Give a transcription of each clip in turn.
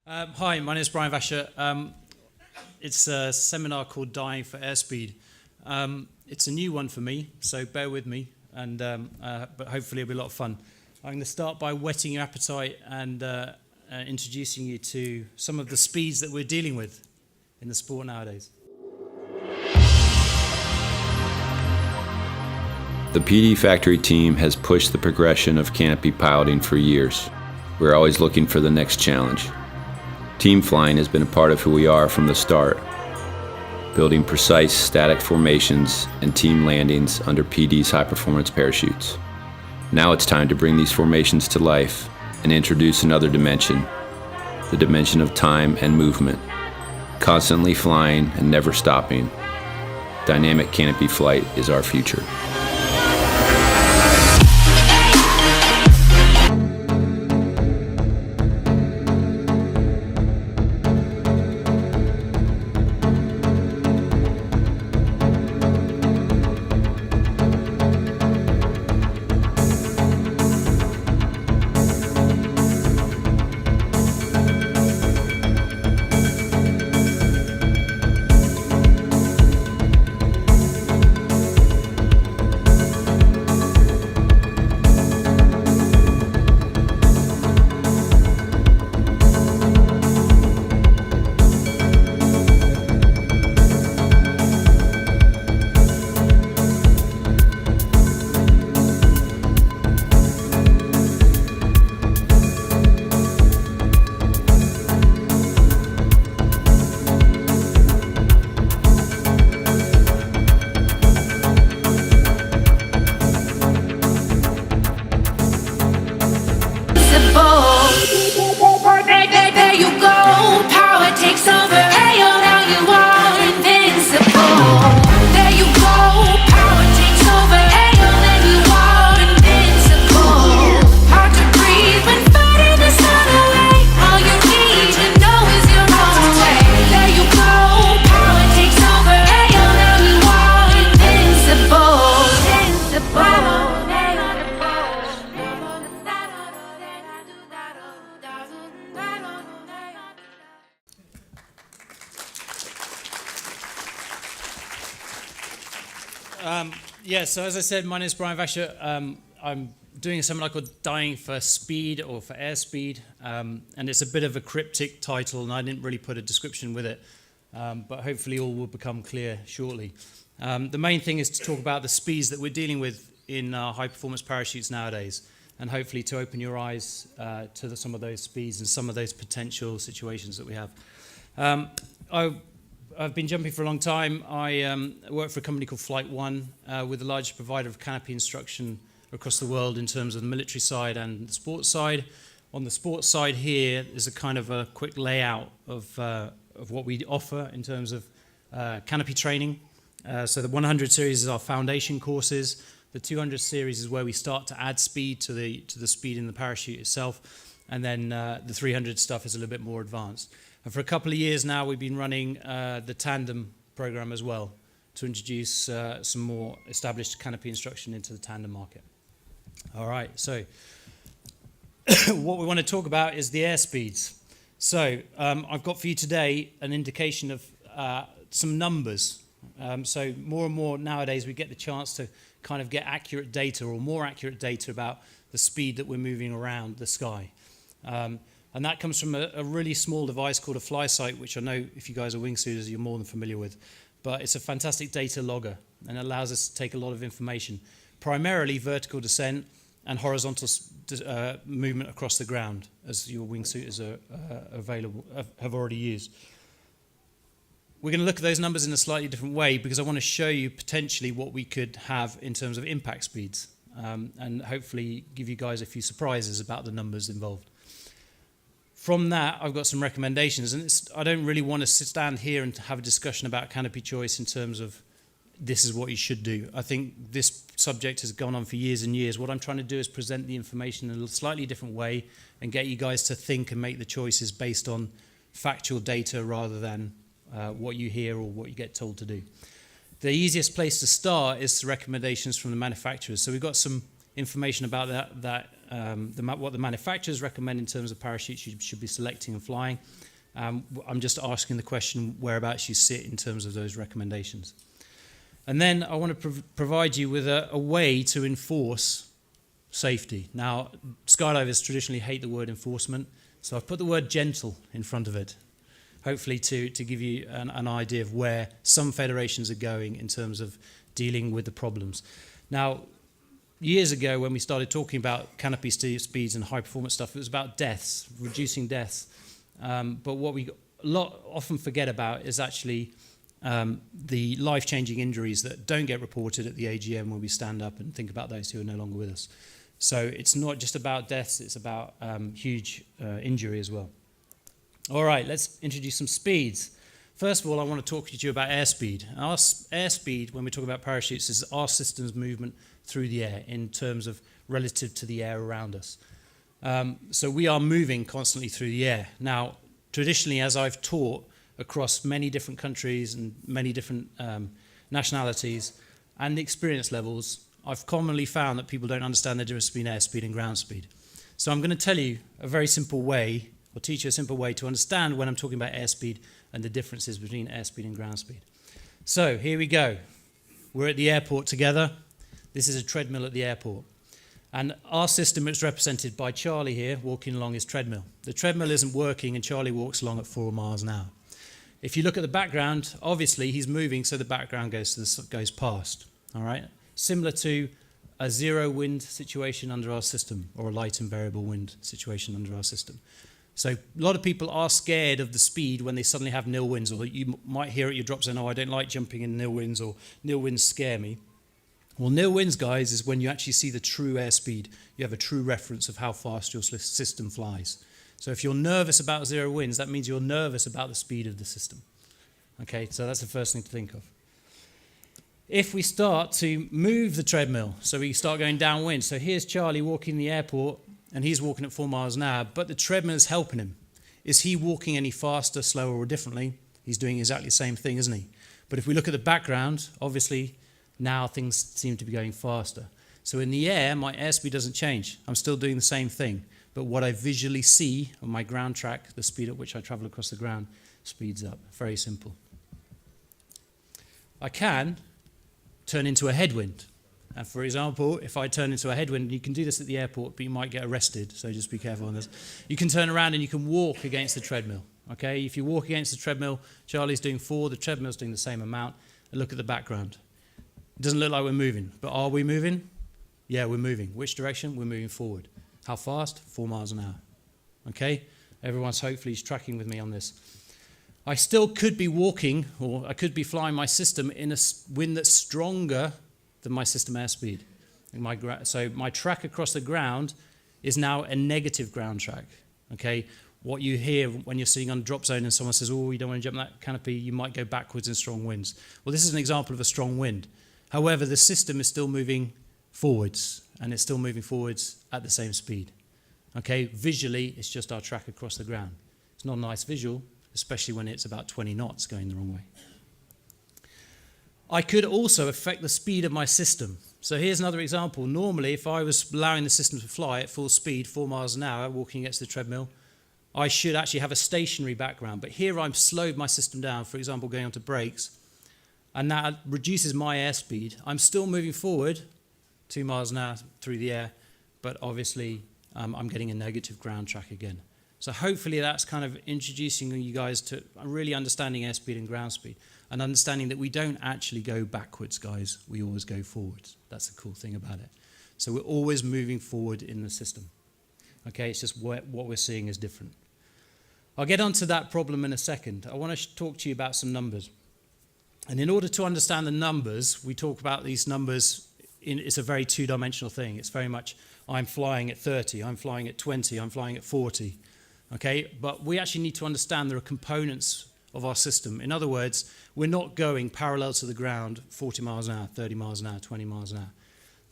Hi, my name is Brian Vacher. It's a seminar called Dying for Airspeed. It's a new one for me, so bear with me, but hopefully it'll be a lot of fun. I'm going to start by whetting your appetite and introducing you to some of the speeds that we're dealing with in the sport nowadays. The PD Factory team has pushed the progression of canopy piloting for years. We're always looking for the next challenge. Team flying has been a part of who we are from the start, building precise static formations and team landings under PD's high-performance parachutes. Now it's time to bring these formations to life and introduce another dimension, the dimension of time and movement, constantly flying and never stopping. Dynamic canopy flight is our future. So as I said, my name is Brian Vacher. I'm doing a seminar called Dying for Speed or for Airspeed, and it's a bit of a cryptic title, and I didn't really put a description with it, but hopefully all will become clear shortly. The main thing is to talk about the speeds that we're dealing with in high-performance parachutes nowadays, and hopefully to open your eyes to some of those speeds and some of those potential situations that we have. I've been jumping for a long time. I work for a company called Flight One. We're the largest provider of canopy instruction across the world in terms of the military side and the sports side. On the sports side here is a kind of a quick layout of what we offer in terms of canopy training. So the 100 series is our foundation courses. The 200 series is where we start to add speed to the speed in the parachute itself. And then the 300 stuff is a little bit more advanced. And for a couple of years now, we've been running the tandem program as well to introduce some more established canopy instruction into the tandem market. All right, so what we want to talk about is the air speeds. So I've got for you today an indication of some numbers. So more and more nowadays, we get the chance to kind of get accurate data or more accurate data about the speed that we're moving around the sky. And that comes from a really small device called a fly sight, which I know if you guys are wingsuiters, you're more than familiar with. But it's a fantastic data logger, and it allows us to take a lot of information, primarily vertical descent and horizontal movement across the ground, as your wingsuiters have already used. We're going to look at those numbers in a slightly different way because I want to show you potentially what we could have in terms of impact speeds, and hopefully give you guys a few surprises about the numbers involved. From that, I've got some recommendations, and I don't really want to stand here and have a discussion about canopy choice in terms of this is what you should do. I think this subject has gone on for years and years. What I'm trying to do is present the information in a slightly different way and get you guys to think and make the choices based on factual data rather than what you hear or what you get told to do. The easiest place to start is the recommendations from the manufacturers. So we've got some information about what the manufacturers recommend in terms of parachutes you should be selecting and flying. I'm just asking the question whereabouts you sit in terms of those recommendations. And then I want to provide you with a way to enforce safety. Now, skydivers traditionally hate the word enforcement, so I've put the word gentle in front of it, hopefully to give you an idea of where some federations are going in terms of dealing with the problems. Now, years ago when we started talking about canopy speeds and high performance stuff, it was about deaths, reducing deaths. But what we often forget about is actually the life-changing injuries that don't get reported at the AGM when we stand up and think about those who are no longer with us. So it's not just about deaths, it's about huge injury as well. All right, let's introduce some speeds. First of all, I want to talk to you about airspeed. Our airspeed, when we talk about parachutes, is our system's movement through the air in terms of relative to the air around us. So we are moving constantly through the air. Now, traditionally, as I've taught across many different countries and many different nationalities and experience levels, I've commonly found that people don't understand the difference between airspeed and ground speed. So I'm going to tell you a very simple way, or teach you a simple way to understand when I'm talking about airspeed and the differences between airspeed and ground speed. So here we go. We're at the airport together. This is a treadmill at the airport. And our system is represented by Charlie here walking along his treadmill. The treadmill isn't working and Charlie walks along at 4 miles an hour. If you look at the background, obviously he's moving so the background goes past. All right? Similar to a zero wind situation under our system or a light and variable wind situation under our system. So a lot of people are scared of the speed when they suddenly have nil winds, or you might hear at your drop zone, oh, I don't like jumping in nil winds, or nil winds scare me. Well, nil winds, guys, is when you actually see the true airspeed. You have a true reference of how fast your system flies. So if you're nervous about zero winds, that means you're nervous about the speed of the system. Okay, so that's the first thing to think of. If we start to move the treadmill, so we start going downwind, so here's Charlie walking the airport, and he's walking at 4 miles an hour, but the treadmill is helping him. Is he walking any faster, slower, or differently? He's doing exactly the same thing, isn't he? But if we look at the background, obviously, now things seem to be going faster. So in the air, my airspeed doesn't change. I'm still doing the same thing. But what I visually see on my ground track, the speed at which I travel across the ground, speeds up. Very simple. I can turn into a headwind. And for example, if I turn into a headwind, you can do this at the airport, but you might get arrested, so just be careful on this. You can turn around and you can walk against the treadmill. Okay, if you walk against the treadmill, Charlie's doing 4, the treadmill's doing the same amount, and look at the background. It doesn't look like we're moving, but are we moving? Yeah, we're moving. Which direction? We're moving forward. How fast? 4 miles an hour. Okay, everyone's hopefully tracking with me on this. I still could be walking, or I could be flying my system in a wind that's stronger than my system airspeed. So my track across the ground is now a negative ground track. Okay, what you hear when you're sitting on a drop zone and someone says, oh, you don't want to jump that canopy, you might go backwards in strong winds. Well, this is an example of a strong wind. However, the system is still moving forwards, and it's still moving forwards at the same speed. Okay, visually, it's just our track across the ground. It's not a nice visual, especially when it's about 20 knots going the wrong way. I could also affect the speed of my system. So here's another example. Normally, if I was allowing the system to fly at full speed, 4 miles an hour, walking against the treadmill, I should actually have a stationary background. But here I've slowed my system down, for example, going onto brakes, and that reduces my airspeed. I'm still moving forward 2 miles an hour through the air, but obviously I'm getting a negative ground track again. So hopefully that's kind of introducing you guys to really understanding airspeed and ground speed, and understanding that we don't actually go backwards, guys. We always go forwards. That's the cool thing about it. So we're always moving forward in the system. Okay, it's just what we're seeing is different. I'll get onto that problem in a second. I want to talk to you about some numbers. And in order to understand the numbers, we talk about these numbers, it's a very two-dimensional thing. It's very much, I'm flying at 30, I'm flying at 20, I'm flying at 40. Okay, but we actually need to understand there are components of our system. In other words, we're not going parallel to the ground 40 miles an hour, 30 miles an hour, 20 miles an hour.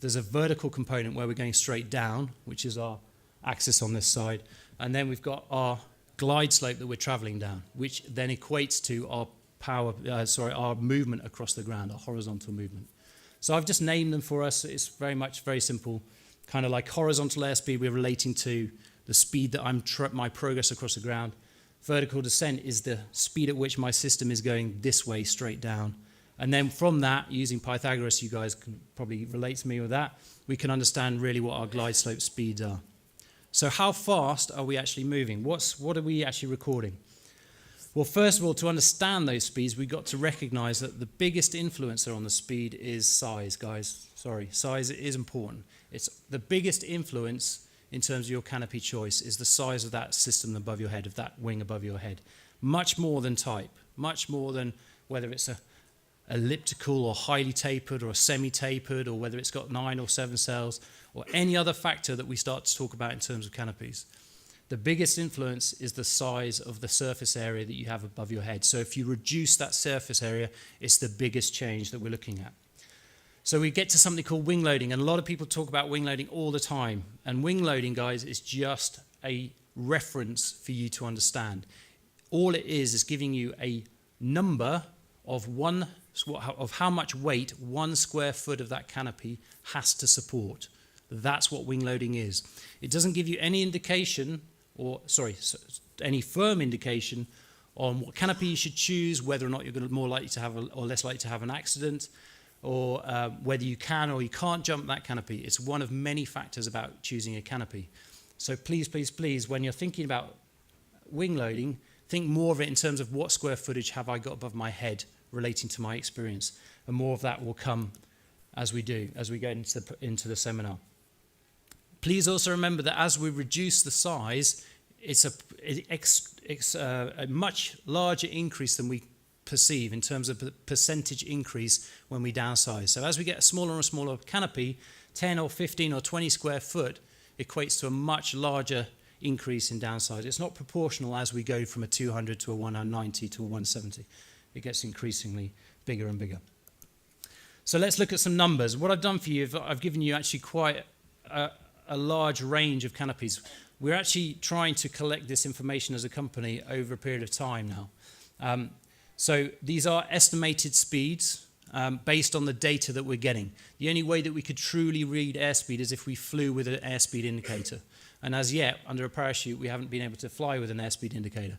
There's a vertical component where we're going straight down, which is our axis on this side, and then we've got our glide slope that we're traveling down, which then equates to our our movement across the ground, our horizontal movement. So I've just named them for us. It's very simple. Kind of like horizontal airspeed, we're relating to the speed that my progress across the ground. Vertical descent is the speed at which my system is going this way straight down. And then from that, using Pythagoras, you guys can probably relate to me with that, we can understand really what our glide slope speeds are. So how fast are we actually moving? What are we actually recording? Well, first of all, to understand those speeds, we've got to recognize that the biggest influencer on the speed is size, guys. Sorry, size is important. It's the biggest influence in terms of your canopy choice is the size of that system above your head, of that wing above your head. Much more than type, much more than whether it's a elliptical or highly tapered or a semi-tapered, or whether it's got 9 or 7 cells, or any other factor that we start to talk about in terms of canopies. The biggest influence is the size of the surface area that you have above your head. So if you reduce that surface area, it's the biggest change that we're looking at. So we get to something called wing loading, and a lot of people talk about wing loading all the time. And wing loading, guys, is just a reference for you to understand. All it is giving you a number of how much weight 1 square foot of that canopy has to support. That's what wing loading is. It doesn't give you any indication, any firm indication on what canopy you should choose, whether or not you're going to more likely to have or less likely to have an accident, or whether you can or you can't jump that canopy. It's one of many factors about choosing a canopy. So please, please, please, when you're thinking about wing loading, think more of it in terms of what square footage have I got above my head relating to my experience. And more of that will come as we go into the seminar. Please also remember that as we reduce the size, it's a much larger increase than we perceive in terms of the percentage increase when we downsize. So as we get a smaller and smaller canopy, 10 or 15 or 20 square foot equates to a much larger increase in downsize. It's not proportional as we go from a 200 to a 190 to a 170. It gets increasingly bigger and bigger. So let's look at some numbers. What I've done for you, I've given you actually quite a large range of canopies. We're actually trying to collect this information as a company over a period of time now. So these are estimated speeds based on the data that we're getting. The only way that we could truly read airspeed is if we flew with an airspeed indicator. And as yet, under a parachute, we haven't been able to fly with an airspeed indicator.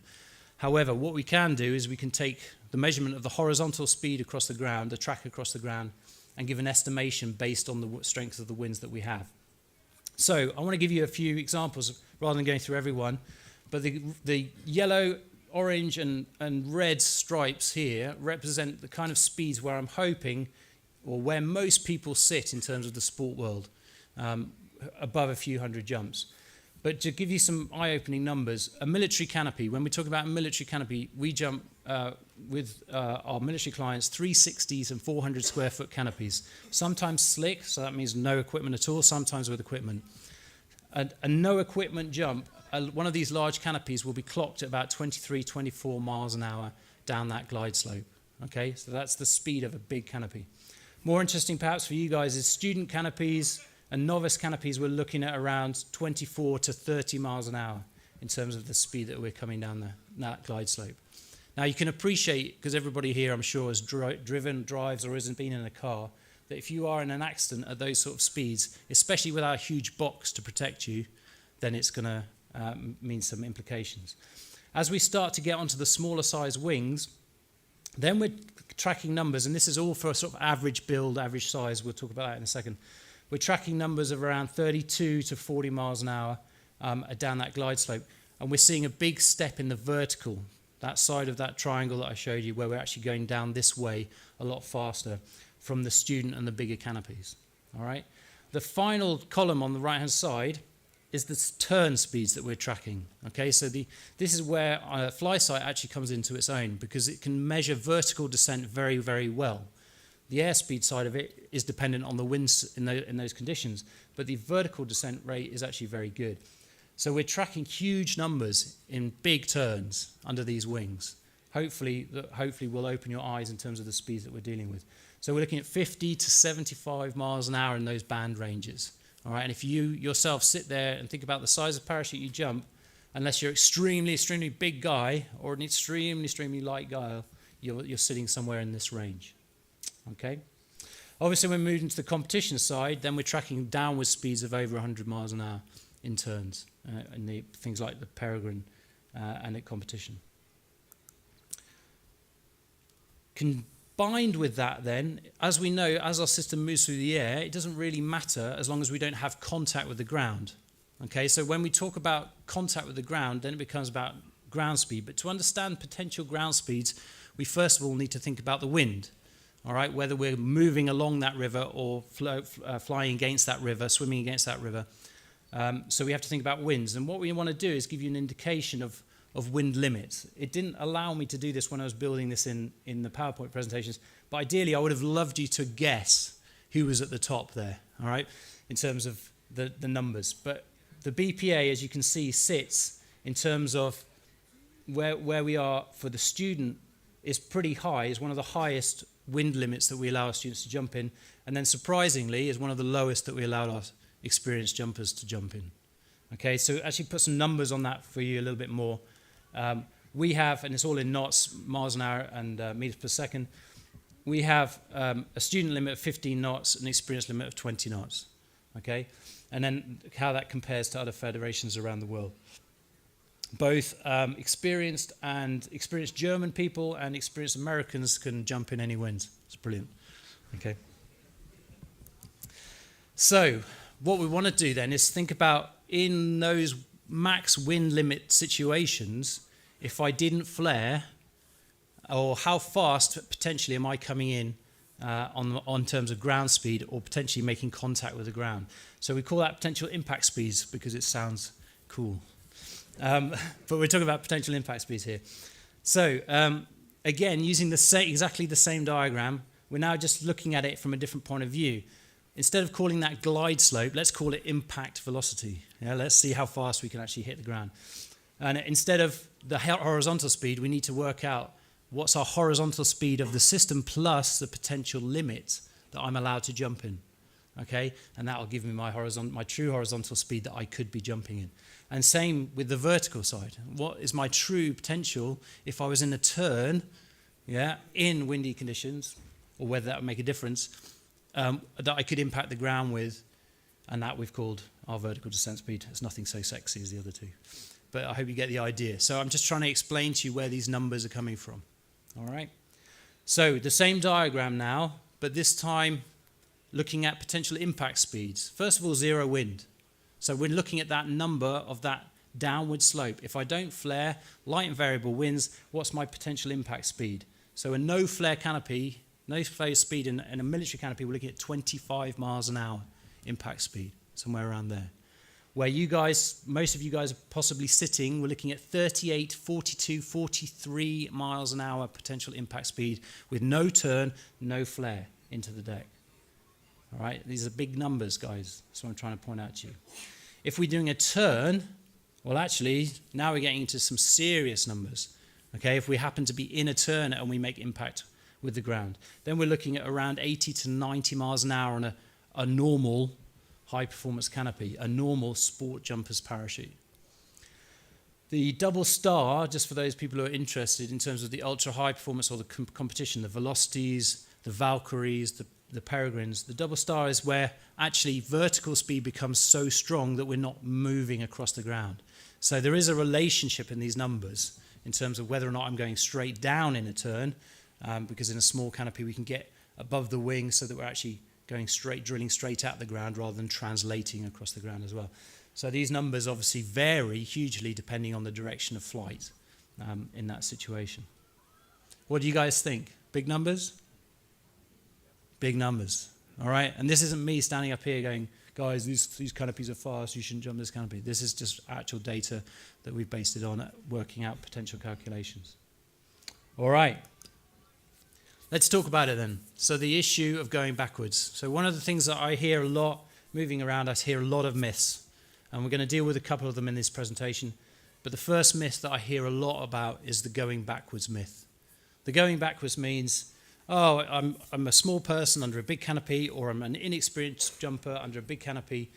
However, what we can do is we can take the measurement of the horizontal speed across the ground, the track across the ground, and give an estimation based on the strength of the winds that we have. So I want to give you a few examples rather than going through every one. But the yellow, orange, and red stripes here represent the kind of speeds where I'm hoping, or where most people sit in terms of the sport world, above a few hundred jumps. But to give you some eye-opening numbers, a military canopy, when we talk about a military canopy, we jump with our military clients 360s and 400 square foot canopies. Sometimes slick, so that means no equipment at all, sometimes with equipment. A no equipment jump, one of these large canopies will be clocked at about 23, 24 miles an hour down that glide slope. Okay, so that's the speed of a big canopy. More interesting perhaps for you guys is student canopies and novice canopies. We're looking at around 24 to 30 miles an hour in terms of the speed that we're coming down that glide slope. Now you can appreciate, because everybody here I'm sure has drives or hasn't been in a car, that if you are in an accident at those sort of speeds, especially with our huge box to protect you, then it's going to mean some implications. As we start to get onto the smaller size wings, then we're tracking numbers, and this is all for a sort of average build, average size. We'll talk about that in a second. We're tracking numbers of around 32 to 40 miles an hour down that glide slope. And we're seeing a big step in the vertical, that side of that triangle that I showed you, where we're actually going down this way a lot faster from the student and the bigger canopies. All right. The final column on the right-hand side is the turn speeds that we're tracking. Okay, so this is where FlySight actually comes into its own, because it can measure vertical descent very, very well. The airspeed side of it is dependent on the winds in those conditions, but the vertical descent rate is actually very good. So we're tracking huge numbers in big turns under these wings. Hopefully will open your eyes in terms of the speeds that we're dealing with. So we're looking at 50 to 75 miles an hour in those band ranges. All right, and if you yourself sit there and think about the size of parachute you jump, unless you're extremely, extremely big guy or an extremely, extremely light guy, you're sitting somewhere in this range. Okay. Obviously, when we move into the competition side, then we're tracking downward speeds of over 100 miles an hour in turns, in the things like the peregrine and at competition. Combined with that then, as we know, as our system moves through the air, it doesn't really matter as long as we don't have contact with the ground. Okay, so when we talk about contact with the ground, then it becomes about ground speed. But to understand potential ground speeds, we first of all need to think about the wind. All right, whether we're moving along that river or flying against that river, swimming against that river. So we have to think about winds. And what we want to do is give you an indication of wind limits. It didn't allow me to do this when I was building this in the PowerPoint presentations, but ideally I would have loved you to guess who was at the top there, all right, in terms of the numbers. But the BPA, as you can see, sits in terms of where we are for the student is pretty high, is one of the highest wind limits that we allow our students to jump in, and then surprisingly is one of the lowest that we allow our experienced jumpers to jump in. Okay, so actually put some numbers on that for you a little bit more. We have, and it's all in knots, miles an hour and meters per second, we have a student limit of 15 knots, an experienced limit of 20 knots. Okay, and then how that compares to other federations around the world. Both experienced German people and experienced Americans can jump in any winds. It's brilliant. Okay. So what we want to do then is think about in those max wind limit situations, if I didn't flare, or how fast potentially am I coming in on terms of ground speed or potentially making contact with the ground. So we call that potential impact speeds because it sounds cool. But we're talking about potential impact speeds here. So again, using exactly the same diagram, we're now just looking at it from a different point of view. Instead of calling that glide slope, let's call it impact velocity. Yeah, let's see how fast we can actually hit the ground. And instead of the horizontal speed, we need to work out what's our horizontal speed of the system plus the potential limit that I'm allowed to jump in. Okay, and that will give me my true horizontal speed that I could be jumping in. And same with the vertical side. What is my true potential if I was in a turn, in windy conditions, or whether that would make a difference, that I could impact the ground with, and that we've called our vertical descent speed. It's nothing so sexy as the other two. But I hope you get the idea. So I'm just trying to explain to you where these numbers are coming from. All right? So the same diagram now, but this time looking at potential impact speeds. First of all, zero wind. So we're looking at that number of that downward slope. If I don't flare, light and variable winds, what's my potential impact speed? So a no flare canopy, no flare speed in a military canopy, we're looking at 25 miles an hour impact speed, somewhere around there. Where you guys, most of you guys are possibly sitting, we're looking at 38, 42, 43 miles an hour potential impact speed with no turn, no flare into the deck. All right, these are big numbers, guys. That's what I'm trying to point out to you. If we're doing a turn, well, actually, now we're getting into some serious numbers. Okay, if we happen to be in a turn and we make impact with the ground, then we're looking at around 80 to 90 miles an hour on a normal high-performance canopy, a normal sport jumper's parachute. The double star, just for those people who are interested in terms of the ultra-high performance or the competition, the velocities, the Valkyries, the peregrines, the double star is where actually vertical speed becomes so strong that we're not moving across the ground. So there is a relationship in these numbers in terms of whether or not I'm going straight down in a turn, because in a small canopy we can get above the wing so that we're actually going straight, drilling straight at the ground rather than translating across the ground as well. So these numbers obviously vary hugely depending on the direction of flight in that situation. What do you guys think? Big numbers? Big numbers, all right? And this isn't me standing up here going, guys, these canopies are fast, you shouldn't jump this canopy. This is just actual data that we've based it on, working out potential calculations. All right. Let's talk about it then. So the issue of going backwards. So one of the things that I hear a lot moving around, I hear a lot of myths. And we're going to deal with a couple of them in this presentation. But the first myth that I hear a lot about is the going backwards myth. The going backwards means, oh, I'm a small person under a big canopy, or I'm an inexperienced jumper under a big canopy,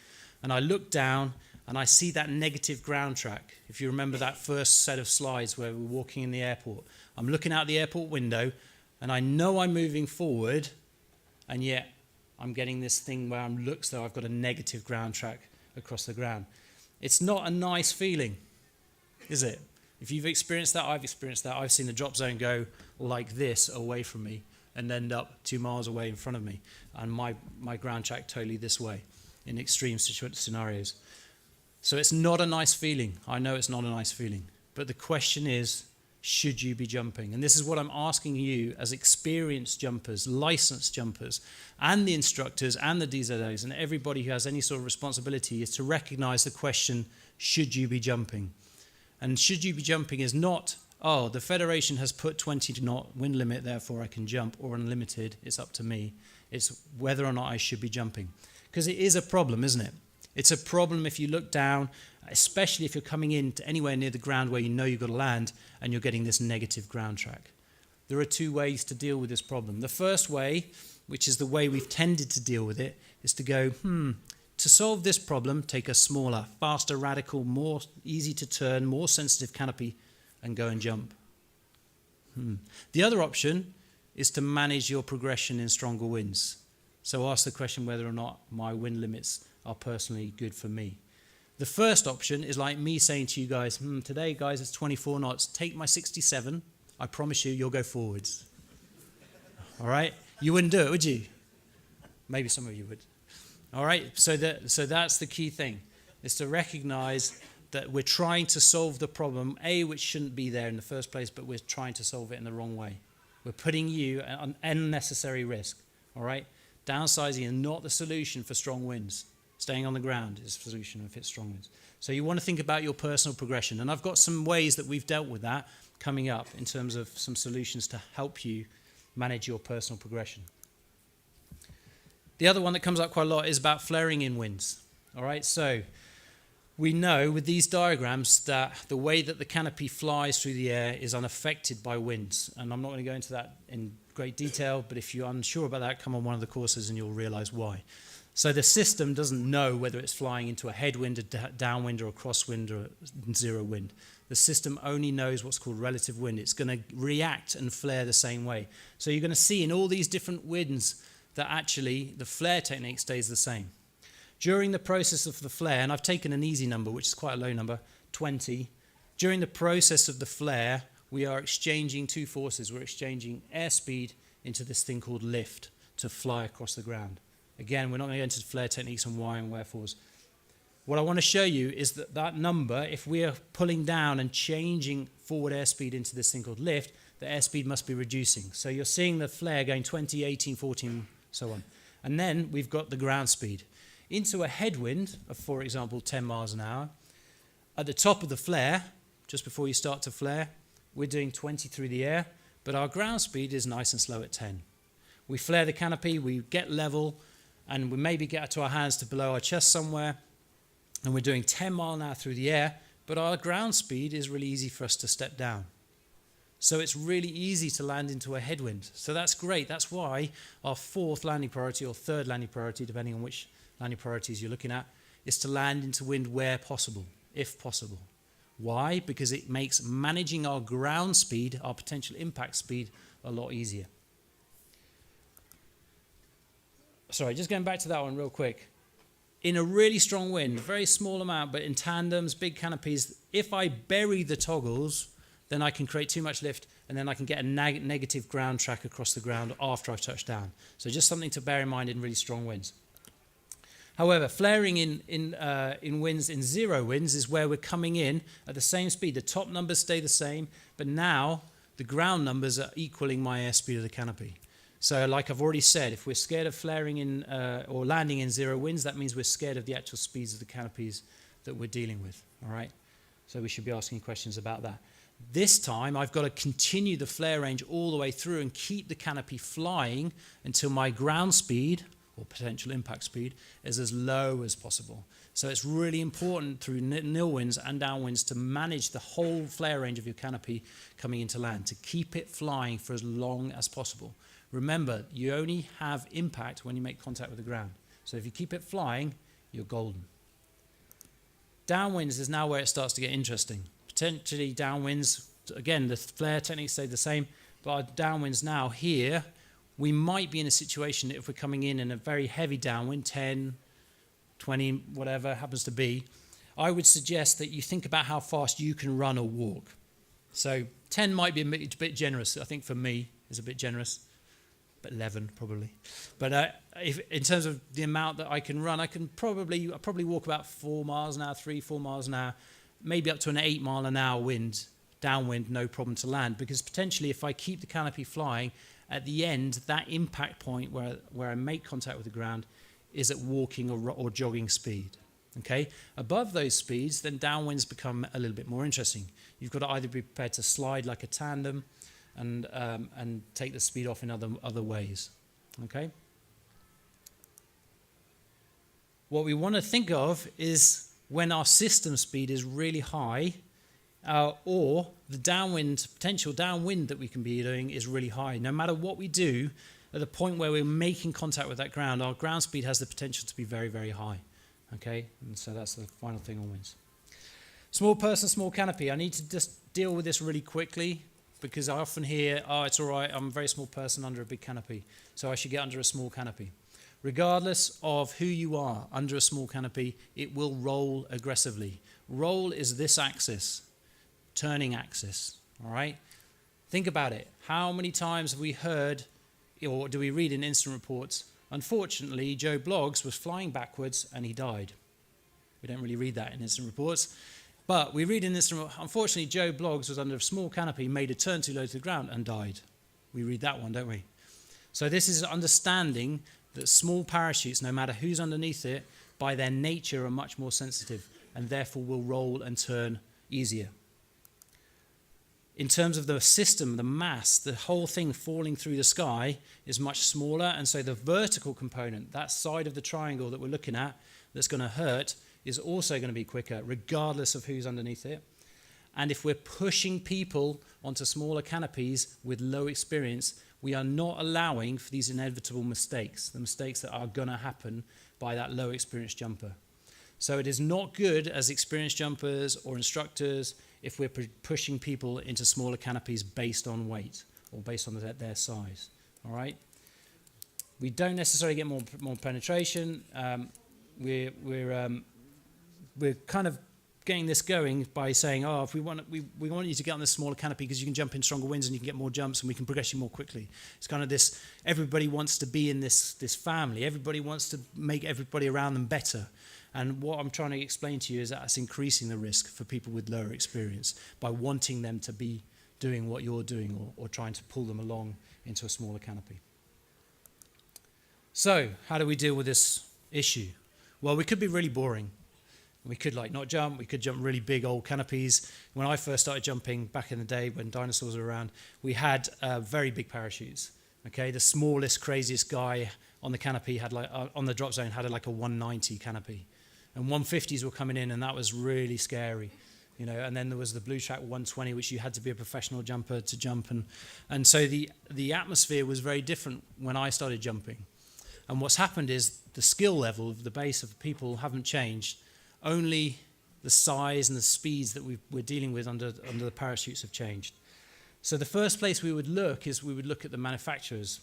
and I look down and I see that negative ground track. If you remember that first set of slides where we're walking in the airport, I'm looking out the airport window and I know I'm moving forward, and yet I'm getting this thing where it looks though I've got a negative ground track across the ground. It's not a nice feeling, is it? If you've experienced that, I've experienced that. I've seen the drop zone go like this away from me and end up 2 miles away in front of me, and my ground track totally this way in extreme scenarios. So it's not a nice feeling. I know it's not a nice feeling. But the question is, should you be jumping? And this is what I'm asking you as experienced jumpers, licensed jumpers, and the instructors and the DZOs and everybody who has any sort of responsibility, is to recognize the question, should you be jumping? And should you be jumping is not, oh, the Federation has put 20 knot wind limit, therefore I can jump, or unlimited, it's up to me. It's whether or not I should be jumping. Because it is a problem, isn't it? It's a problem if you look down, especially if you're coming in to anywhere near the ground where you know you've got to land and you're getting this negative ground track. There are 2 ways to deal with this problem. The first way, which is the way we've tended to deal with it, is to go, to solve this problem, take a smaller, faster, radical, more easy to turn, more sensitive canopy and go and jump. The other option is to manage your progression in stronger winds. So ask the question whether or not my wind limits are personally good for me. The first option is like me saying to you guys, today guys it's 24 knots, take my 67, I promise you you'll go forwards. All right? You wouldn't do it, would you? Maybe some of you would. All right? So that's the key thing, is to recognize that we're trying to solve the problem, which shouldn't be there in the first place, but we're trying to solve it in the wrong way. We're putting you at an unnecessary risk. All right? Downsizing is not the solution for strong winds. Staying on the ground is the solution if it's strong winds. So you want to think about your personal progression. And I've got some ways that we've dealt with that coming up in terms of some solutions to help you manage your personal progression. The other one that comes up quite a lot is about flaring in winds. All right, so we know with these diagrams that the way that the canopy flies through the air is unaffected by winds. And I'm not going to go into that in great detail, but if you're unsure about that, come on one of the courses and you'll realize why. So the system doesn't know whether it's flying into a headwind, a downwind, or a crosswind, or a zero wind. The system only knows what's called relative wind. It's going to react and flare the same way. So you're going to see in all these different winds that actually the flare technique stays the same. During the process of the flare, and I've taken an easy number, which is quite a low number, 20. During the process of the flare, we are exchanging 2 forces. We're exchanging airspeed into this thing called lift to fly across the ground. Again, we're not going to go into flare techniques and why and wherefores. What I want to show you is that that number, if we are pulling down and changing forward airspeed into this thing called lift, the airspeed must be reducing. So you're seeing the flare going 20, 18, 14, so on. And then we've got the ground speed. Into a headwind of, for example, 10 miles an hour. At the top of the flare, just before you start to flare, we're doing 20 through the air, but our ground speed is nice and slow at 10. We flare the canopy, we get level, and we maybe get to our hands to below our chest somewhere, and we're doing 10 miles an hour through the air, but our ground speed is really easy for us to step down. So it's really easy to land into a headwind. So that's great. That's why our 4th landing priority, or 3rd landing priority, depending on which landing priorities you're looking at, is to land into wind where possible, if possible. Why? Because it makes managing our ground speed, our potential impact speed, a lot easier. Sorry, just going back to that one real quick. In a really strong wind, very small amount, but in tandems, big canopies, if I bury the toggles, then I can create too much lift, and then I can get a negative ground track across the ground after I've touched down. So just something to bear in mind in really strong winds. However, flaring in winds, in zero winds, is where we're coming in at the same speed. The top numbers stay the same, but now the ground numbers are equaling my airspeed of the canopy. So like I've already said, if we're scared of flaring in or landing in zero winds, that means we're scared of the actual speeds of the canopies that we're dealing with, all right? So we should be asking questions about that. This time, I've got to continue the flare range all the way through and keep the canopy flying until my ground speed, or potential impact speed, is as low as possible. So it's really important through nil winds and downwinds to manage the whole flare range of your canopy coming into land, to keep it flying for as long as possible. Remember, you only have impact when you make contact with the ground. So if you keep it flying, you're golden. Downwinds is now where it starts to get interesting. Potentially downwinds, again, the flare techniques stay the same, but our downwinds now here, we might be in a situation that if we're coming in a very heavy downwind, 10, 20, whatever it happens to be, I would suggest that you think about how fast you can run or walk. So 10 might be a bit generous. I think for me is a bit generous, but 11 probably. But if in terms of the amount that I can run, I'll probably walk about 4 miles an hour, 3-4 miles an hour, maybe up to an 8 mile an hour wind, downwind, no problem to land. Because potentially if I keep the canopy flying, at the end, that impact point where I make contact with the ground is at walking or jogging speed. Okay, above those speeds, then downwinds become a little bit more interesting. You've got to either be prepared to slide like a tandem and take the speed off in other ways. Okay. What we want to think of is when our system speed is really high, or the potential downwind that we can be doing is really high. No matter what we do, at the point where we're making contact with that ground, our ground speed has the potential to be very, very high. Okay, and so that's the final thing on winds. Small person, small canopy. I need to just deal with this really quickly because I often hear, oh, it's all right, I'm a very small person under a big canopy, so I should get under a small canopy. Regardless of who you are, under a small canopy, it will roll aggressively. Roll is this axis, turning axis, all right? Think about it. How many times have we heard, or do we read in incident reports, unfortunately, Joe Bloggs was flying backwards and he died. We don't really read that in incident reports. But we read in incident, unfortunately, Joe Bloggs was under a small canopy, made a turn too low to the ground and died. We read that one, don't we? So this is understanding that small parachutes, no matter who's underneath it, by their nature are much more sensitive and therefore will roll and turn easier. In terms of the system, the mass, the whole thing falling through the sky is much smaller, and so the vertical component, that side of the triangle that we're looking at that's going to hurt, is also going to be quicker, regardless of who's underneath it. And if we're pushing people onto smaller canopies with low experience, we are not allowing for these inevitable mistakes, the mistakes that are going to happen by that low experienced jumper. So it is not good as experienced jumpers or instructors if we're pushing people into smaller canopies based on weight or based on their size. All right? We don't necessarily get more penetration. We're kind of getting this going by saying, oh, if we want you to get on this smaller canopy because you can jump in stronger winds and you can get more jumps and we can progress you more quickly. It's kind of this, everybody wants to be in this family. Everybody wants to make everybody around them better. And what I'm trying to explain to you is that it's increasing the risk for people with lower experience by wanting them to be doing what you're doing or trying to pull them along into a smaller canopy. So, how do we deal with this issue? Well, we could be really boring. We could not jump, we could jump really big old canopies. When I first started jumping back in the day when dinosaurs were around, we had very big parachutes. Okay, the smallest, craziest guy on the canopy had on the drop zone had a 190 canopy. And 150s were coming in and that was really scary. And then there was the Blue Track 120, which you had to be a professional jumper to jump. And so the atmosphere was very different when I started jumping. And what's happened is the skill level of the base of people haven't changed. Only the size and the speeds that we're dealing with under the parachutes have changed. So the first place we would look at the manufacturers.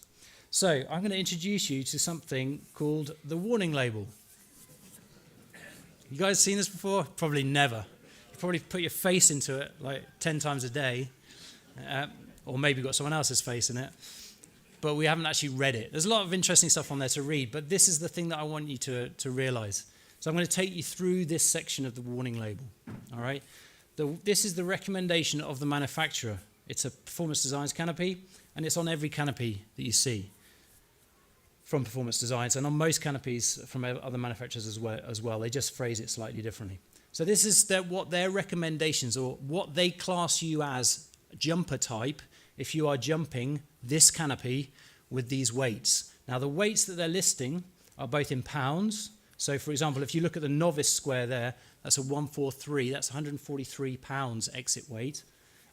So I'm going to introduce you to something called the warning label. You guys seen this before? Probably never. You probably put your face into it 10 times a day, or maybe got someone else's face in it. But we haven't actually read it. There's a lot of interesting stuff on there to read, but this is the thing that I want you to realize. So I'm going to take you through this section of the warning label. All right. This is the recommendation of the manufacturer. It's a Performance Designs canopy, and it's on every canopy that you see from Performance Designs, and on most canopies from other manufacturers as well. They just phrase it slightly differently. So this is what their recommendations, or what they class you as jumper type if you are jumping this canopy with these weights. Now the weights that they're listing are both in pounds. So for example, if you look at the novice square there, that's a 143, that's 143 pounds exit weight,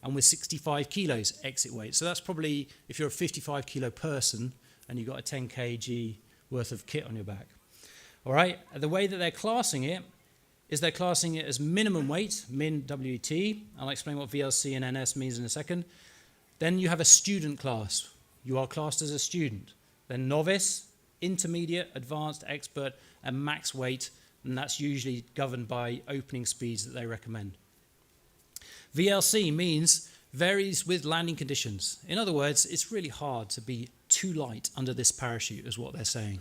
and with 65 kilos exit weight. So that's probably, if you're a 55 kilo person and you've got a 10 kg worth of kit on your back. All right, the way that they're classing it is they're classing it as minimum weight, min WT. I'll explain what VLC and NS means in a second. Then you have a student class. you are classed as a student. Then novice, intermediate, advanced, expert, and max weight, and that's usually governed by opening speeds that they recommend. VLC means varies with landing conditions. In other words, it's really hard to be too light under this parachute, is what they're saying.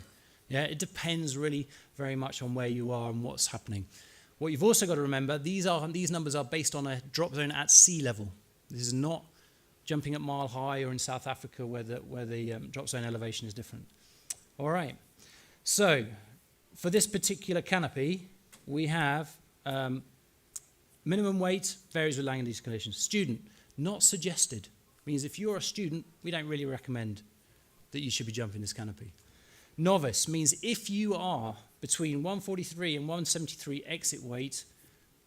Yeah, it depends really very much on where you are and what's happening. What you've also got to remember, these numbers are based on a drop zone at sea level. This is not jumping at mile high or in South Africa where the drop zone elevation is different. All right. So for this particular canopy, we have minimum weight varies with landing conditions. Student, not suggested. Means if you're a student, we don't really recommend that you should be jumping this canopy. Novice means if you are between 143 and 173 exit weight,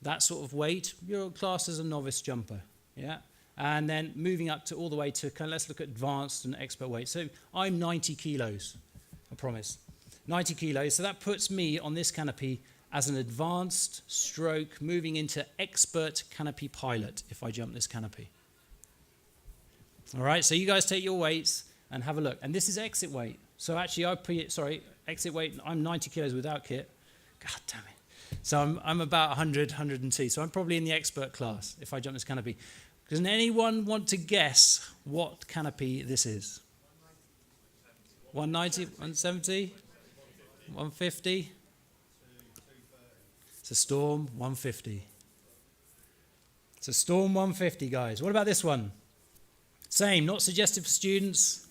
that sort of weight, you're classed as a novice jumper. Yeah. And then moving up to all the way to, let's look at advanced and expert weight. So I'm 90 kilos, I promise. 90 kilos, so that puts me on this canopy as an advanced stroke moving into expert canopy pilot if I jump this canopy. All right, so you guys take your weights and have a look. And this is exit weight. So actually, exit weight, I'm 90 kilos without kit. God damn it. So I'm about 100, 102. So I'm probably in the expert class if I jump this canopy. Does anyone want to guess what canopy this is? 190, 170, 150? It's a Storm 150. It's a Storm 150, guys. What about this one? Same, not suggested for students.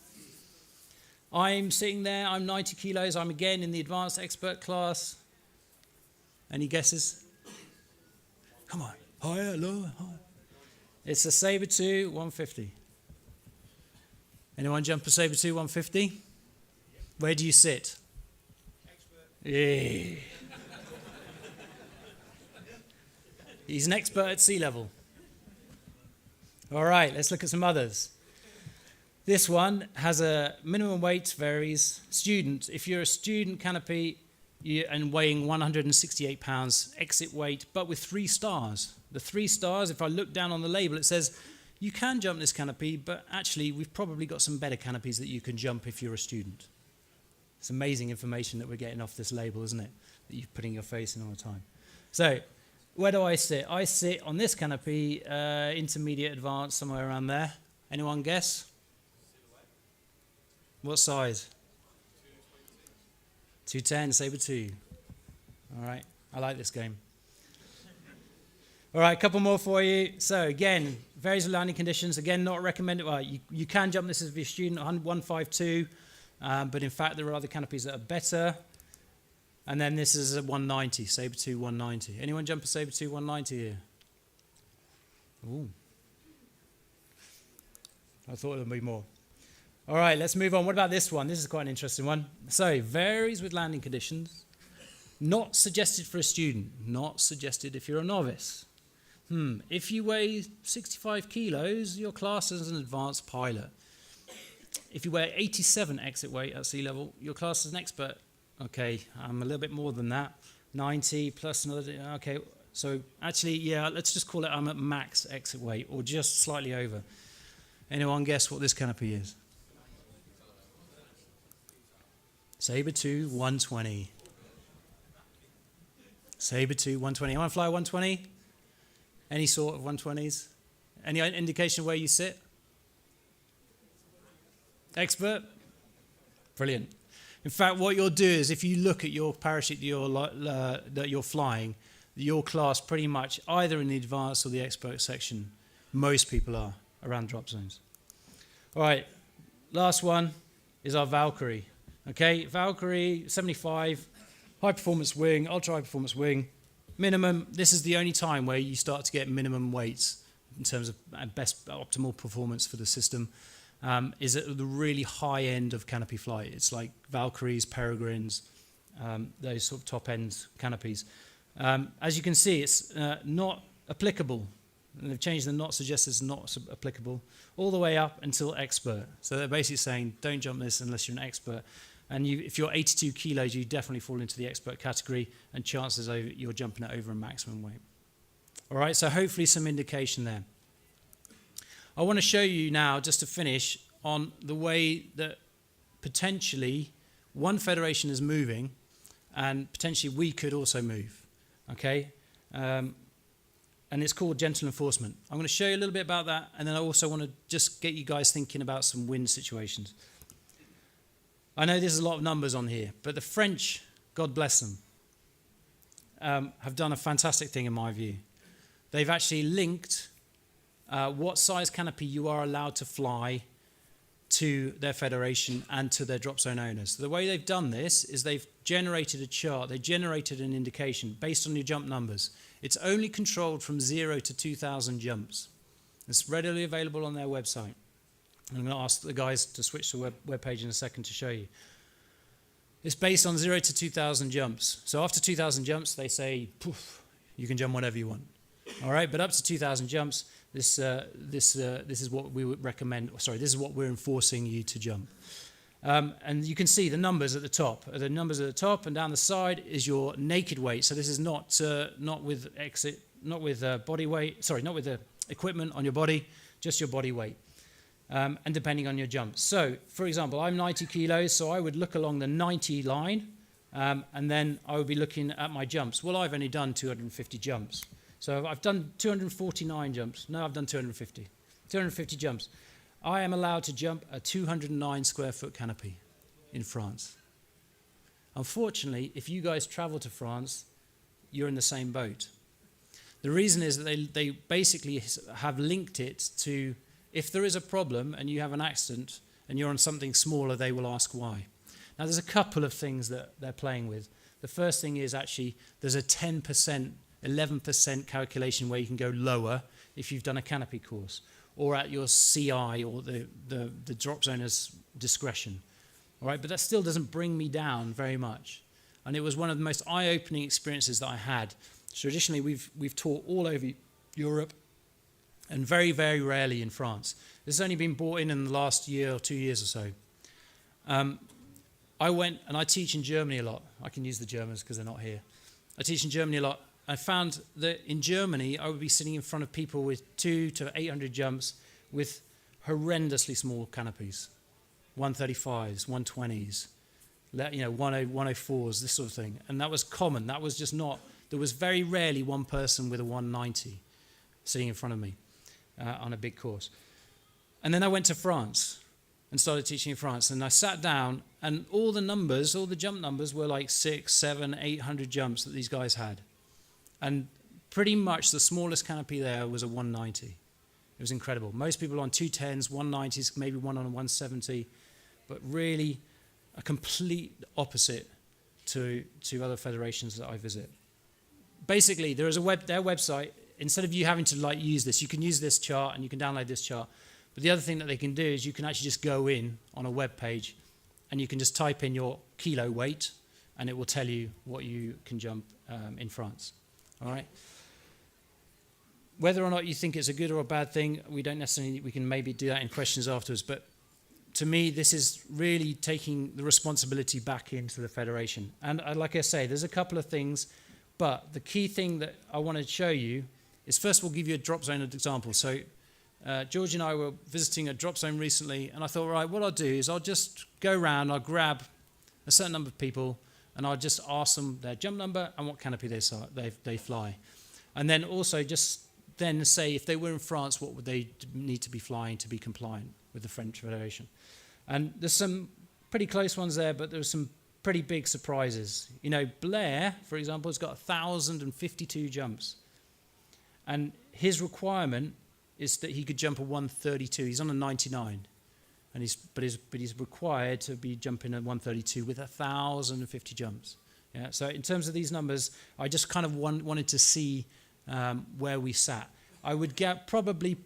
I'm sitting there, I'm 90 kilos. I'm again in the advanced expert class. Any guesses? Come on. Higher, lower, higher. It's a Sabre 2 150. Anyone jump a Sabre 2 150? Where do you sit? Expert. Yeah. He's an expert at sea level. All right, let's look at some others. This one has a minimum weight varies. Student, if you're a student canopy and weighing 168 pounds, exit weight, but with 3 stars. The 3 stars, if I look down on the label, it says, you can jump this canopy, but actually we've probably got some better canopies that you can jump if you're a student. It's amazing information that we're getting off this label, isn't it? That you're putting your face in all the time. So, where do I sit? I sit on this canopy, intermediate, advanced, somewhere around there. Anyone guess? What size? 210, Sabre 2. All right, I like this game. All right, a couple more for you. So again, varies with landing conditions. Again, not recommended. Well, you can jump this as a student, 152, but in fact there are other canopies that are better. And then this is a 190, Sabre 2 190. Anyone jump a Sabre 2 190 here? Ooh. I thought there'd be more. All right, let's move on. What about this one? This is quite an interesting one. So, varies with landing conditions. Not suggested for a student. Not suggested if you're a novice. If you weigh 65 kilos, you're classed as an advanced pilot. If you weigh 87 exit weight at sea level, you're classed as an expert. Okay, I'm a little bit more than that. 90 plus another. Okay, so actually, yeah, let's just call it I'm at max exit weight or just slightly over. Anyone guess what this canopy is? Sabre 2 120. Sabre 2 120. You want to fly 120? Any sort of 120s? Any indication of where you sit? Expert? Brilliant. In fact, what you'll do is if you look at your parachute that you're flying, you're classed pretty much either in the advanced or the expert section. Most people are around drop zones. All right, last one is our Valkyrie. Okay, Valkyrie 75, high performance wing, ultra high performance wing. Minimum, this is the only time where you start to get minimum weights in terms of best optimal performance for the system. Is at the really high end of canopy flight. It's like Valkyries, Peregrines, those sort of top end canopies. As you can see, it's not applicable. And they've changed the not suggested as not applicable all the way up until expert. So they're basically saying don't jump this unless you're an expert. And if you're 82 kilos, you definitely fall into the expert category, and chances are you're jumping it over a maximum weight. All right, so hopefully some indication there. I want to show you now, just to finish, on the way that potentially one federation is moving, and potentially we could also move, okay? And it's called gentle enforcement. I'm going to show you a little bit about that, and then I also want to just get you guys thinking about some win situations. I know there's a lot of numbers on here, but the French, God bless them, have done a fantastic thing in my view. They've actually linked what size canopy you are allowed to fly to their federation and to their drop zone owners. The way they've done this is they've generated a chart, they generated an indication based on your jump numbers. It's only controlled from 0 to 2,000 jumps. It's readily available on their website. I'm going to ask the guys to switch to the web page in a second to show you. It's based on 0 to 2,000 jumps. So after 2,000 jumps, they say, poof, you can jump whatever you want. All right, but up to 2,000 jumps, this is what we would recommend. Sorry, this is what we're enforcing you to jump. And you can see the numbers at the top. The numbers at the top, and down the side is your naked weight. So this is not with body weight. Sorry, not with the equipment on your body, just your body weight. And depending on your jumps. So, for example, I'm 90 kilos, so I would look along the 90 line, and then I would be looking at my jumps. Well, I've only done 250 jumps. So I've done 249 jumps. No, I've done 250. 250 jumps. I am allowed to jump a 209 square foot canopy in France. Unfortunately, if you guys travel to France, you're in the same boat. The reason is that they basically have linked it to, if there is a problem and you have an accident and you're on something smaller, they will ask why. Now, there's a couple of things that they're playing with. The first thing is actually there's a 10%, 11% calculation where you can go lower if you've done a canopy course, or at your CI or the drop zoner's discretion. All right, but that still doesn't bring me down very much. And it was one of the most eye-opening experiences that I had. Traditionally, we've taught all over Europe, and very, very rarely in France. This has only been brought in the last year or 2 years or so. I went, and I teach in Germany a lot. I can use the Germans because they're not here. I teach in Germany a lot. I found that in Germany, I would be sitting in front of people with 200 to 800 jumps with horrendously small canopies, 135s, 120s, 104s, this sort of thing. And that was common. That was just not, there was very rarely one person with a 190 sitting in front of me on a big course. And then I went to France and started teaching in France. And I sat down, and all the jump numbers were like 600, 700, 800 jumps that these guys had. And pretty much the smallest canopy there was a 190. It was incredible. Most people on 210s, 190s, maybe one on a 170, but really a complete opposite to other federations that I visit. Basically, there is their website. Instead of you having to use this, you can use this chart and you can download this chart. But the other thing that they can do is you can actually just go in on a web page and you can just type in your kilo weight and it will tell you what you can jump in France. All right. Whether or not you think it's a good or a bad thing, we can maybe do that in questions afterwards. But to me, this is really taking the responsibility back into the federation. And like I say, there's a couple of things, but the key thing that I want to show you is first we'll give you a drop zone example. So George and I were visiting a drop zone recently, and I thought, right, what I'll do is I'll just go around, I'll grab a certain number of people, and I'll just ask them their jump number and what canopy they fly. And then also just then say if they were in France, what would they need to be flying to be compliant with the French Federation. And there's some pretty close ones there, but there's some pretty big surprises. You know, Blair, for example, has got 1,052 jumps. And his requirement is that he could jump a 132. He's on a 99. But he's required to be jumping at 132 with 1,050 jumps. Yeah. So in terms of these numbers, I just kind of wanted to see where we sat. I would probably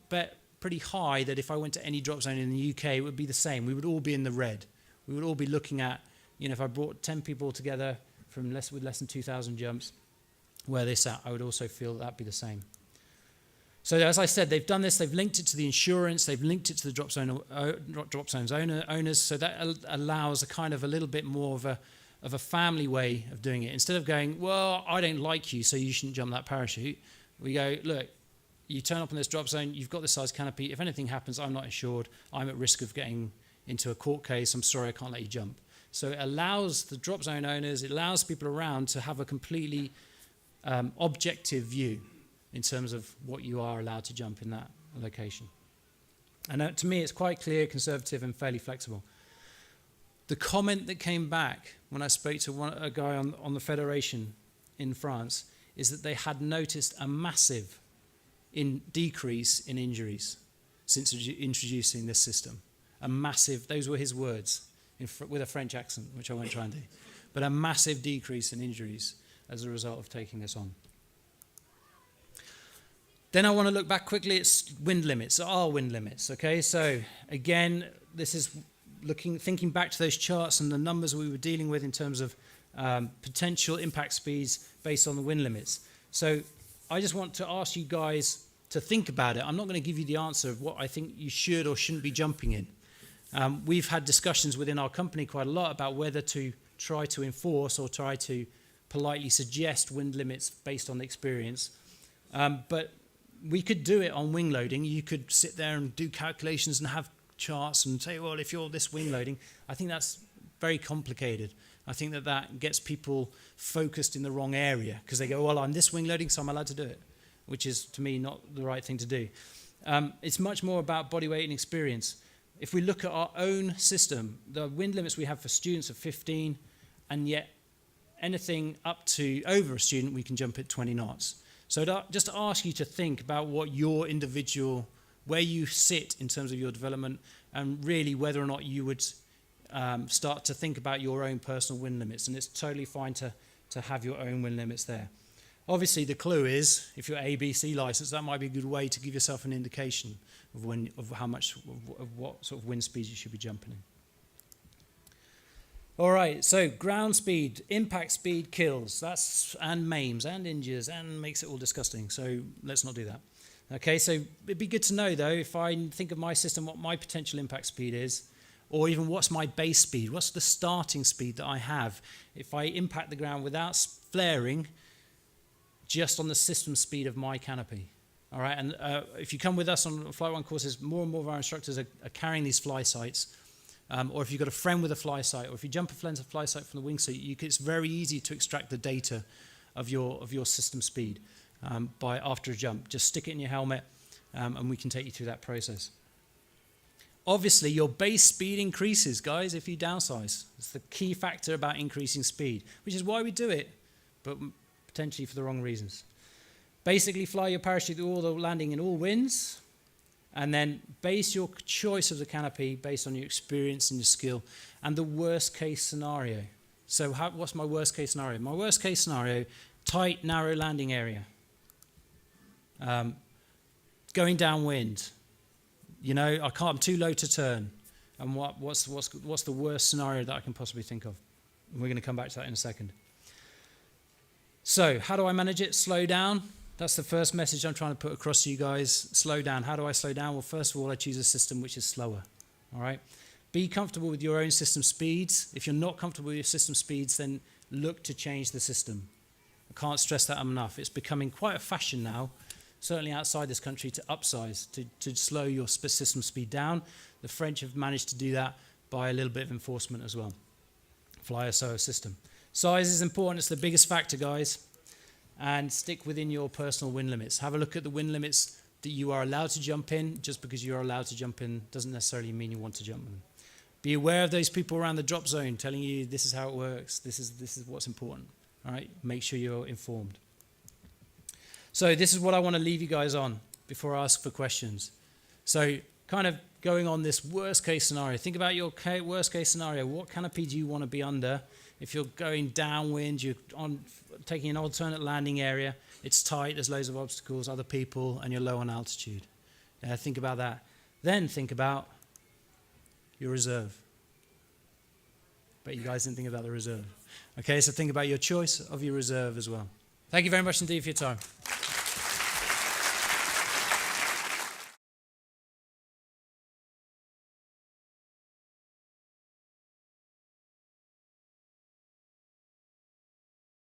bet pretty high that if I went to any drop zone in the UK, it would be the same. We would all be in the red. We would all be looking at, if I brought 10 people together with less than 2,000 jumps, where they sat, I would also feel that'd be the same. So as I said, they've done this. They've linked it to the insurance. They've linked it to the drop zones owners. So that allows a little bit more of a family way of doing it. Instead of going, well, I don't like you, so you shouldn't jump that parachute. We go, look, you turn up in this drop zone, you've got this size canopy. If anything happens, I'm not insured. I'm at risk of getting into a court case. I'm sorry, I can't let you jump. So it allows the drop zone owners, it allows people around to have a completely objective view in terms of what you are allowed to jump in that location. And to me, it's quite clear, conservative, and fairly flexible. The comment that came back when I spoke to a guy on the Federation in France is that they had noticed a massive decrease in injuries since introducing this system. A massive, those were his words, with a French accent, which I won't try and do, but a massive decrease in injuries as a result of taking this on. Then I want to look back quickly at wind limits. There are wind limits, okay? So again, this is thinking back to those charts and the numbers we were dealing with in terms of potential impact speeds based on the wind limits. So I just want to ask you guys to think about it. I'm not going to give you the answer of what I think you should or shouldn't be jumping in. We've had discussions within our company quite a lot about whether to try to enforce or try to politely suggest wind limits based on experience. But we could do it on wing loading. You could sit there and do calculations and have charts and say, well, if you're this wing loading, I think that's very complicated. I think that gets people focused in the wrong area because they go, well, I'm this wing loading, so I'm allowed to do it, which is, to me, not the right thing to do. It's much more about body weight and experience. If we look at our own system, the wind limits we have for students are 15, and yet anything up to over a student, we can jump at 20 knots. So just to ask you to think about what your individual, where you sit in terms of your development, and really whether or not you would start to think about your own personal wind limits. And it's totally fine to have your own wind limits there. Obviously, the clue is, if you're ABC licensed, that might be a good way to give yourself an indication of how much, of what sort of wind speeds you should be jumping in. All right, so ground speed, impact speed kills, and maims and injures and makes it all disgusting. So let's not do that. Okay, so it'd be good to know though, if I think of my system, what my potential impact speed is, or even what's my base speed, what's the starting speed that I have if I impact the ground without flaring, just on the system speed of my canopy. All right, and if you come with us on Flight 1 courses, more and more of our instructors are carrying these fly sites. Or if you've got a friend with a fly site, or if you jump a fly site from the wingsuit, it's very easy to extract the data of your system speed after a jump. Just stick it in your helmet, and we can take you through that process. Obviously, your base speed increases, guys, if you downsize. It's the key factor about increasing speed, which is why we do it, but potentially for the wrong reasons. Basically, fly your parachute through all the landing in all winds, and then base your choice of the canopy based on your experience and your skill and the worst case scenario. So what's my worst case scenario? My worst case scenario, tight, narrow landing area. Going downwind. You know, I'm too low to turn. And what's the worst scenario that I can possibly think of? And we're going to come back to that in a second. So how do I manage it? Slow down. That's the first message I'm trying to put across to you guys. Slow down. How do I slow down? Well, first of all, I choose a system which is slower. All right? Be comfortable with your own system speeds. If you're not comfortable with your system speeds, then look to change the system. I can't stress that enough. It's becoming quite a fashion now, certainly outside this country, to upsize, to slow your system speed down. The French have managed to do that by a little bit of enforcement as well. Fly a slower system. Size is important. It's the biggest factor, guys. And stick within your personal wind limits. Have a look at the wind limits that you are allowed to jump in. Just because you're allowed to jump in doesn't necessarily mean you want to jump in. Be aware of those people around the drop zone telling you this is how it works, this is what's important. All right, make sure you're informed. So this is what I want to leave you guys on before I ask for questions. So kind of going on this worst case scenario. Think about your worst case scenario. What canopy do you want to be under? If you're going downwind, you're taking an alternate landing area, it's tight, there's loads of obstacles, other people, and you're low on altitude. Think about that. Then think about your reserve. But you guys didn't think about the reserve. Okay, so think about your choice of your reserve as well. Thank you very much indeed for your time.